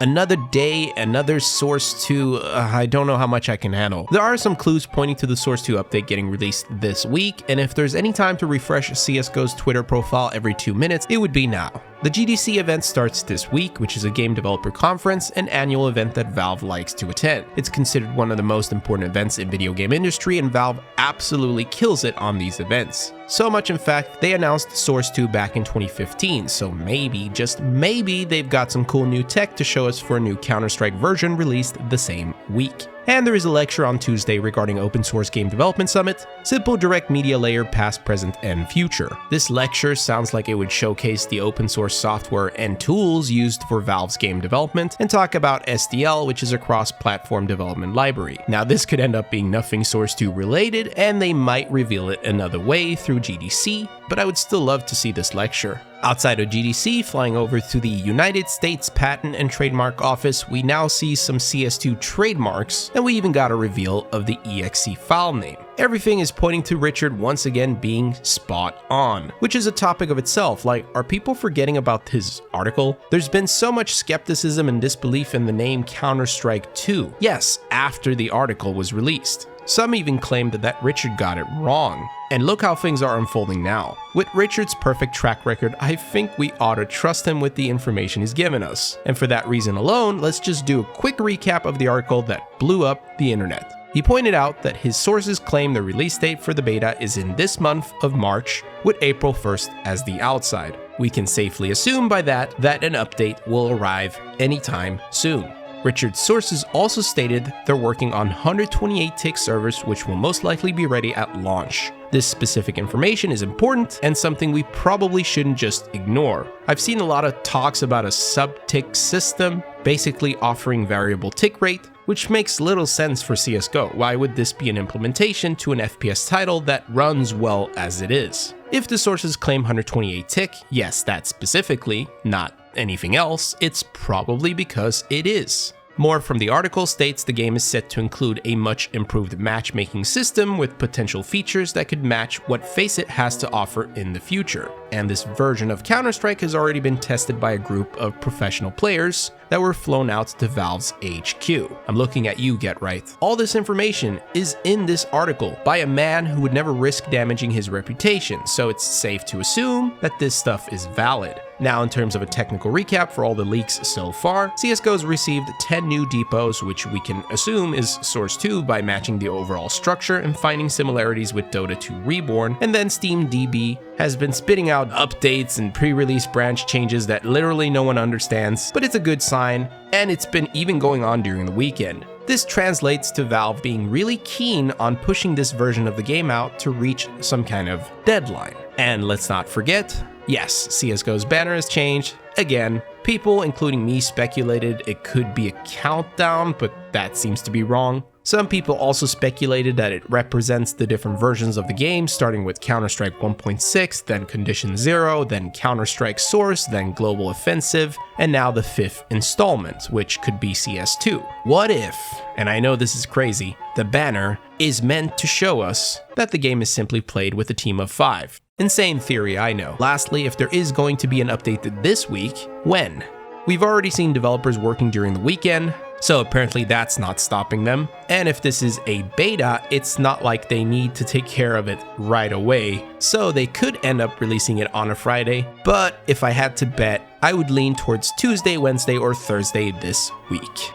Another day, another Source 2, I don't know how much I can handle. There are some clues pointing to the Source 2 update getting released this week, and if there's any time to refresh CSGO's Twitter profile every 2 minutes, it would be now. The GDC event starts this week, which is a game developer conference, an annual event that Valve likes to attend. It's considered one of the most important events in video game industry, and Valve absolutely kills it on these events. So much in fact, they announced Source 2 back in 2015, so maybe, just maybe, they've got some cool new tech to show us for a new Counter-Strike version released the same week. And there is a lecture on Tuesday regarding Open Source Game Development Summit, Simple Direct Media Layer Past, Present, and Future. This lecture sounds like it would showcase the open source software and tools used for Valve's game development, and talk about SDL, which is a cross-platform development library. Now this could end up being nothing Source 2 related, and they might reveal it another way through GDC, but I would still love to see this lecture. Outside of GDC, flying over to the United States Patent and Trademark Office, we now see some CS2 trademarks, and we even got a reveal of the exe file name. Everything is pointing to Richard once again being spot on, which is a topic of itself. Like, are people forgetting about his article? There's been so much skepticism and disbelief in the name Counter-Strike 2. Yes, after the article was released. Some even claimed that Richard got it wrong. And look how things are unfolding now. With Richard's perfect track record, I think we ought to trust him with the information he's given us. And for that reason alone, let's just do a quick recap of the article that blew up the internet. He pointed out that his sources claim the release date for the beta is in this month of March, with April 1st as the outside. We can safely assume by that an update will arrive anytime soon. Richard's sources also stated they're working on 128 tick servers, which will most likely be ready at launch. This specific information is important and something we probably shouldn't just ignore. I've seen a lot of talks about a sub-tick system, basically offering variable tick rate, which makes little sense for CSGO. Why would this be an implementation to an FPS title that runs well as it is? If the sources claim 128 tick, yes, that specifically, not anything else, it's probably because it is. More from the article states the game is set to include a much improved matchmaking system with potential features that could match what Faceit has to offer in the future. And this version of Counter-Strike has already been tested by a group of professional players that were flown out to Valve's HQ. I'm looking at you, Get Right. All this information is in this article by a man who would never risk damaging his reputation, so it's safe to assume that this stuff is valid. Now, in terms of a technical recap for all the leaks so far, CSGO's received 10 new depots, which we can assume is Source 2 by matching the overall structure and finding similarities with Dota 2 Reborn, and then SteamDB has been spitting out updates and pre-release branch changes that literally no one understands, but it's a good sign, and it's been even going on during the weekend. This translates to Valve being really keen on pushing this version of the game out to reach some kind of deadline. And let's not forget, yes, CSGO's banner has changed. Again, people, including me, speculated it could be a countdown, but that seems to be wrong. Some people also speculated that it represents the different versions of the game, starting with Counter-Strike 1.6, then Condition Zero, then Counter-Strike Source, then Global Offensive, and now the 5th installment, which could be CS2. What if, and I know this is crazy, the banner is meant to show us that the game is simply played with a team of 5? Insane theory, I know. Lastly, if there is going to be an update this week, when? We've already seen developers working during the weekend, so apparently that's not stopping them. And if this is a beta, it's not like they need to take care of it right away, so they could end up releasing it on a Friday. But if I had to bet, I would lean towards Tuesday, Wednesday, or Thursday this week.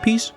Peace.